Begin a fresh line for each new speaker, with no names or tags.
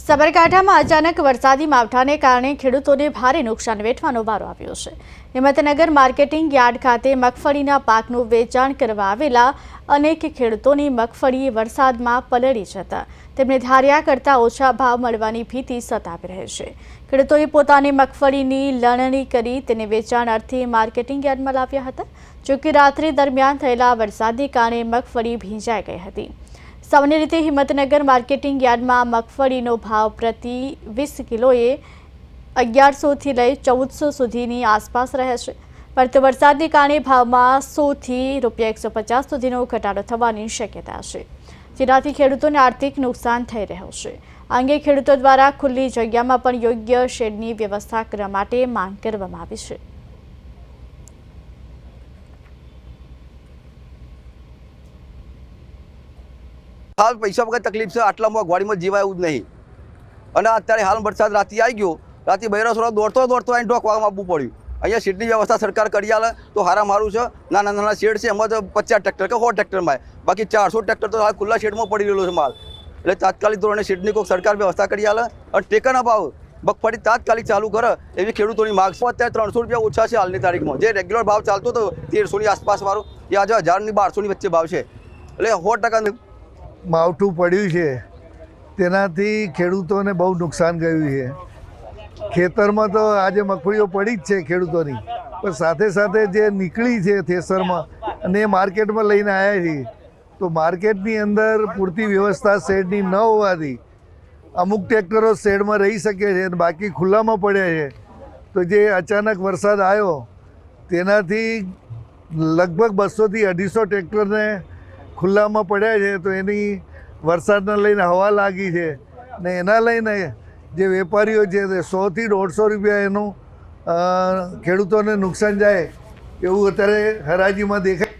સાબરકાંઠામાં અચાનક વરસાદી માવઠાને કારણે ખેડૂતોને ભારે નુકસાન વેઠવાનો વારો આવ્યો છે। હિંમતનગર માર્કેટિંગ યાર્ડ ખાતે મગફળીના પાકનું વેચાણ કરવા આવેલા અનેક ખેડૂતોની મગફળી વરસાદમાં પલળી જતા તેમને ધાર્યા કરતાં ઓછા ભાવ મળવાની ભીતિ સતાવી રહી છે। ખેડૂતોએ પોતાની મગફળીની લણણી કરી તેને વેચાણ અર્થે માર્કેટિંગ યાર્ડમાં લાવ્યા હતા। જો કે રાત્રિ દરમિયાન થયેલા વરસાદને કારણે મગફળી ભીંજાઈ ગઈ હતી। सामान्य रीते हिम्मतनगर मार्केटिंग यार्ड में मगफळीनो भाव प्रति 20 किलोए 1100 थी लई 1400 सुधीनी आसपास रहे छे। परंतु वरसादने कारणे भावमां 100 थी ₹150 सुधीनो घटाडो थवानी शक्यता छे, जेनाथी खेडूतोने आर्थिक नुकसान थई रह्युं छे। आ अंगे खेडूतो द्वारा खुल्ली जग्यामां पण योग्य शेडनी व्यवस्था કરવા માટે માંગ કરવામાં આવી છે।
हाल पैसा वगैरह तकलीफ से आटला मोंघवाड़ी में जीवाय एवं नहीं। अत्यारे हाल वरसाद राते आई गयो, राते बहेरा सोरा दौड़तो दौड़तो आવીને ઢોકવામાં આવવું પડ્યું। અહીંયા સીટની વ્યવસ્થા સરકાર કરી આલે તો હારા મારું છે। નાના નાના શેડ છે, એમાં તો 50 ટ્રેક્ટર કે 100 ટ્રેક્ટરમાં, બાકી 400 ટ્રેક્ટર તો હાલ ખુલ્લા શેડમાં પડી રહેલો છે માલ। એટલે તાત્કાલિક ધોરણે શેડની કોઈ સરકાર વ્યવસ્થા કરી આલે અને ટેકાના ભાવ મગફળી તાત્કાલિક ચાલુ કરે એવી ખેડૂતોની માગ છે। અત્યારે 300 રૂપિયા ઓછા છે હાલની તારીખમાં। જે રેગ્યુલર ભાવ ચાલતો હતો 1300ની આસપાસ વાળો એ આજે 1000 ની 1200ની વચ્ચે ભાવ છે। એટલે 100%
માવઠું પડ્યું છે તેનાથી ખેડૂતોને બહુ નુકસાન ગયું છે। ખેતરમાં તો આજે મગફળીઓ પડી જ છે ખેડૂતોની, પણ સાથે સાથે જે નીકળી છે થેસરમાં અને એ માર્કેટમાં લઈને આવ્યા છીએ તો માર્કેટની અંદર પૂરતી વ્યવસ્થા શેડની ન હોવાથી અમુક ટ્રેક્ટરો શેડમાં રહી શકે છે અને બાકી ખુલ્લામાં પડ્યા છે। તો જે અચાનક વરસાદ આવ્યો તેનાથી લગભગ 200થી 250 ટ્રેક્ટરને ખુલ્લામાં પડ્યા છે। તો એની વરસાદને લઈને હવા લાગી છે ને એના લઈને જે વેપારીઓ છે તે 100થી 150 રૂપિયા એનું ખેડૂતોને નુકસાન જાય એવું અત્યારે હરાજીમાં દેખાય।